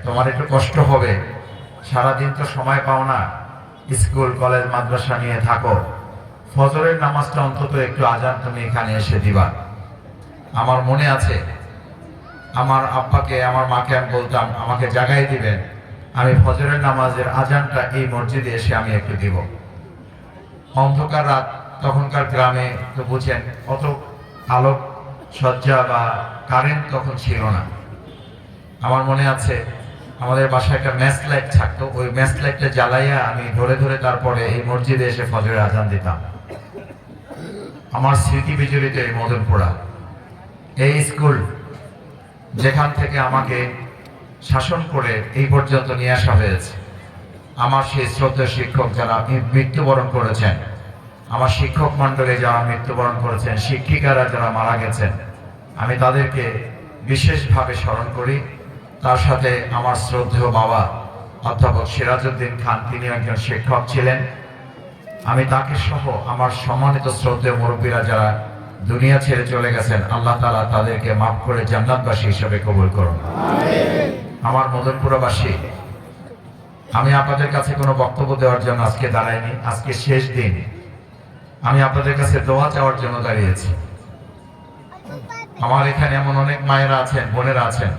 তোমার একটু কষ্ট হবে, সারাদিন তো সময় পাও না, স্কুল কলেজ মাদ্রাসা নিয়ে থাকো, ফজরের নামাজটা অন্তত একটু আজান তুমি এখানে এসে দিবা। আমার মনে আছে আমার আব্বাকে আমার মাকে আমি বলতাম আমাকে জাগাই দিবেন, আমি ফজরের নামাজের আজানটা এই মসজিদে এসে আমি একটু দিব। অন্ধকার রাত, তখনকার গ্রামে তো বুঝেন অত আলোক সজ্জা বা কারেন্ট তখন ছিল না। আমার মনে আছে আমাদের বাসায় একটা ম্যাচ লাইট থাকতো, ওই ম্যাচ লাইটটা জ্বালাইয়া আমি ধরে ধরে তারপরে এই মসজিদে এসে ফজরের আজান দিতাম। আমার স্মৃতি বিজড়িত এই মদনপুরা, এই স্কুল যেখান থেকে আমাকে শাসন করে এই পর্যন্ত নিয়ে আসা হয়েছে। আমার সেই শ্রদ্ধেয় শিক্ষক যারা মৃত্যুবরণ করেছেন, আমার শিক্ষক মণ্ডলী যারা মৃত্যুবরণ করেছেন, শিক্ষিকারা যারা মারা গেছেন, আমি তাদেরকে বিশেষভাবে স্মরণ করি। তার সাথে আমার শ্রদ্ধেয় বাবা অধ্যাপক সিরাজউদ্দিন খান, তিনি একজন শিক্ষক ছিলেন। আমি তাকে সহ আমার সম্মানিত শ্রদ্ধেয় মুরব্বীরা যারা দুনিয়া ছেড়ে চলে গেছেন, আল্লাহ তাআলা তাদেরকে মাফ করে জান্নাতবাসী হিসেবে কবুল করুন। আমার মদনপুরবাসী, আমি আপনাদের কাছে কোনো বক্তব্য দেওয়ার জন্য আজকে দাঁড়াইনি। আজকে শেষ দিন, আমি আপনাদের কাছে দোয়া চাওয়ার জন্য দাঁড়িয়েছি। আমার এখানে এমন অনেক মায়েরা আছেন, বোনেরা আছেন,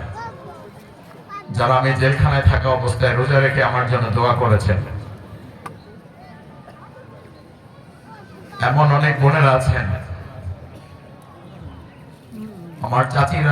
যারা আমি জেলখানায় থাকা অবস্থায় রোজা রেখে আমার জন্য দোয়া করেছেন। এমন অনেক বোনেরা আছেন, আমার চাচিরা